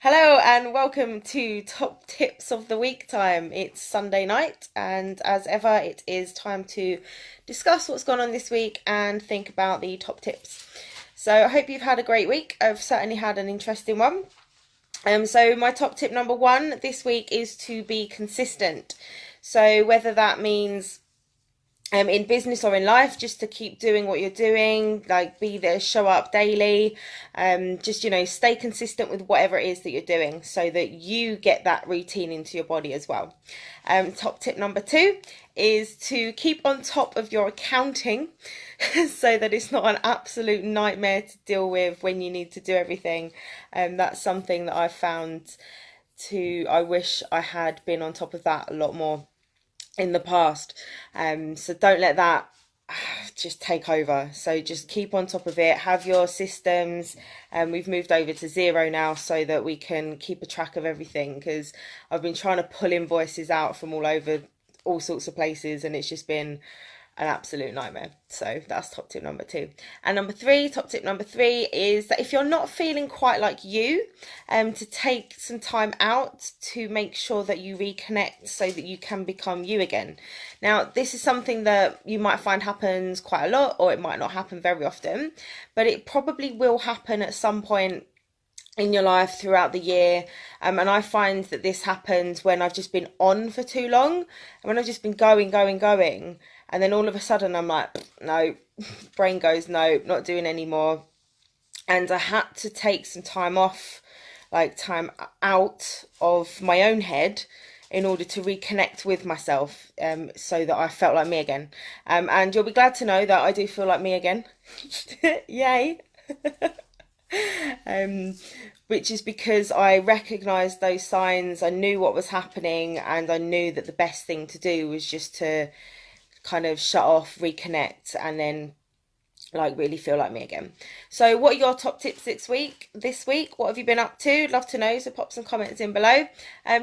Hello and welcome to Top Tips of the Week time. It's Sunday night, and as ever, it is time to discuss what's gone on this week and think about the top tips. So, I hope you've had a great week. I've certainly had an interesting one. So my top tip number one this week is to be consistent. So, whether that means in business or in life, just to keep doing what you're doing, like be there, show up daily, just stay consistent with whatever it is that you're doing so that you get that routine into your body as well. Top tip number two is to keep on top of your accounting so that it's not an absolute nightmare to deal with when you need to do everything. That's something that I've found I wish I had been on top of that a lot more in the past. So don't let that just take over. So just keep on top of it, have your systems, and we've moved over to Zero now so that we can keep a track of everything, because I've been trying to pull invoices out from all over all sorts of places and it's just been an absolute nightmare. So that's top tip number two. And top tip number three is that if you're not feeling quite like you, to take some time out to make sure that you reconnect so that you can become you again. Now, this is something that you might find happens quite a lot, or it might not happen very often, but it probably will happen at some point in your life throughout the year. And I find that this happens when I've just been on for too long, and when I've just been going, and then all of a sudden I'm like, no, brain goes, no, not doing anymore. And I had to take some time off, like time out of my own head, in order to reconnect with myself, so that I felt like me again. And you'll be glad to know that I do feel like me again. Yay. um, which is because I recognised those signs, I knew what was happening, and I knew that the best thing to do was just to kind of shut off, reconnect, and then like really feel like me again. So what are your top tips this week? What have you been up to? Love to know, so pop some comments in below.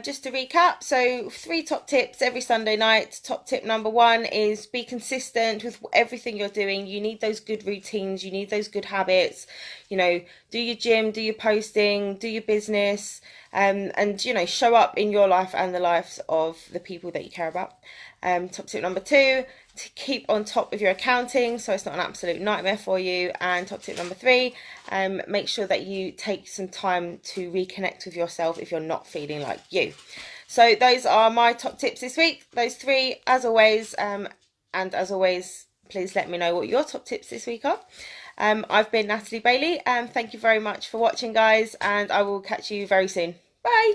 Just to recap, so 3 top tips every Sunday night. Top tip number one is be consistent with everything you're doing. You need those good routines, you need those good habits. Do your gym, do your posting, do your business, and show up in your life and the lives of the people that you care about. Top tip number two, to keep on top of your accounting so it's not an absolute nightmare for you. And top tip number three, make sure that you take some time to reconnect with yourself if you're not feeling like you. So those are my top tips this week, those 3 as always. And as always, please let me know what your top tips this week are. I've been Natalie Bailey, and thank you very much for watching, guys, and I will catch you very soon. Bye.